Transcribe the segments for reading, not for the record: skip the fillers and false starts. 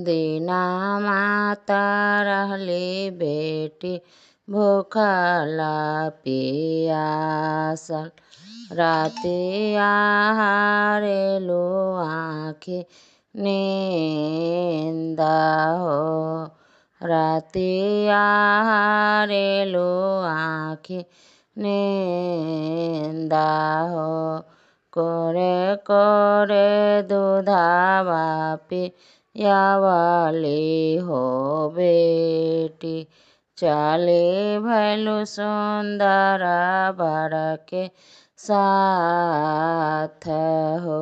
दीना माता रहली बेटी भूखला पियासल। रातिया हारेलु आँखि नींद हो। रातिया हारेलु आँखि नींद हो। कोरे कोरे दूधवा पियावली हो बेटी। चली भैलु सुंदर बर के साथ हो।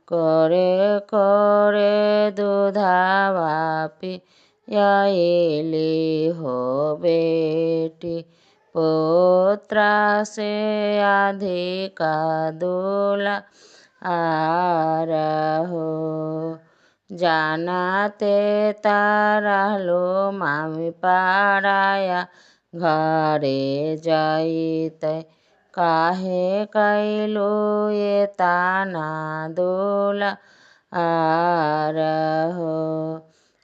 कोरे कोरे दूधवा पियाइली हो बेटी। पुत्र से अधिक दुलार हो। जानते रहलु मामी पराया घरे जइतै। काहे कैलु एतना दुलार हो।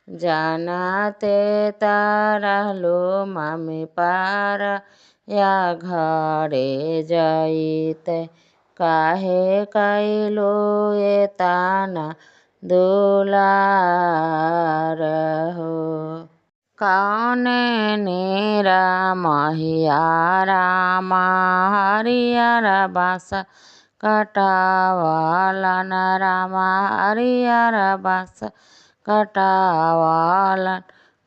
जानते रहलु मामी पराया घरे जइतै। काहे कैलु एतना दुलार हो। कौने निरमहिया रामा हरियर बाँस कटावलन। रामा हरियर बाँस कटावलन।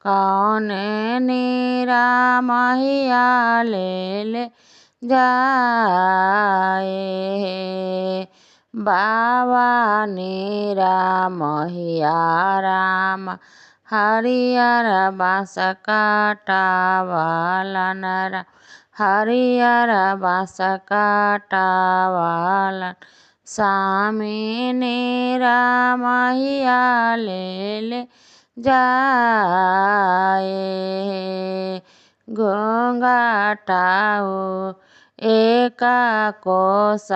कौने निरमहिया ले जाए। बाबा निरमहिया रामा हरियर बाँस कटावलन। हरियर बाँस कटावलन। स्वामी निरमहिया ले जाए। घूंघटा एक कोस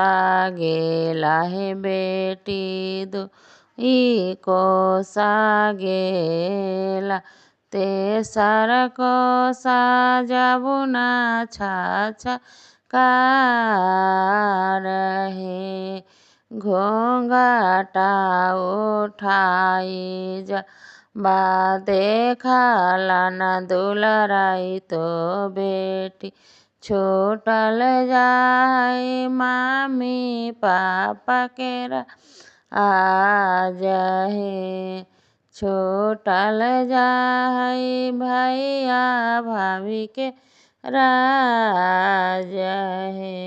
गेला हे बेटी। दुई कोस गेला। तेसर कोस जमुना छछकार हे। घूंघटा उठाई बा देखलन दुलराई तो बेटी। छूटल जाई मामी पापा केरा आज हे। छूटल जाई भैया भाभी के राज है।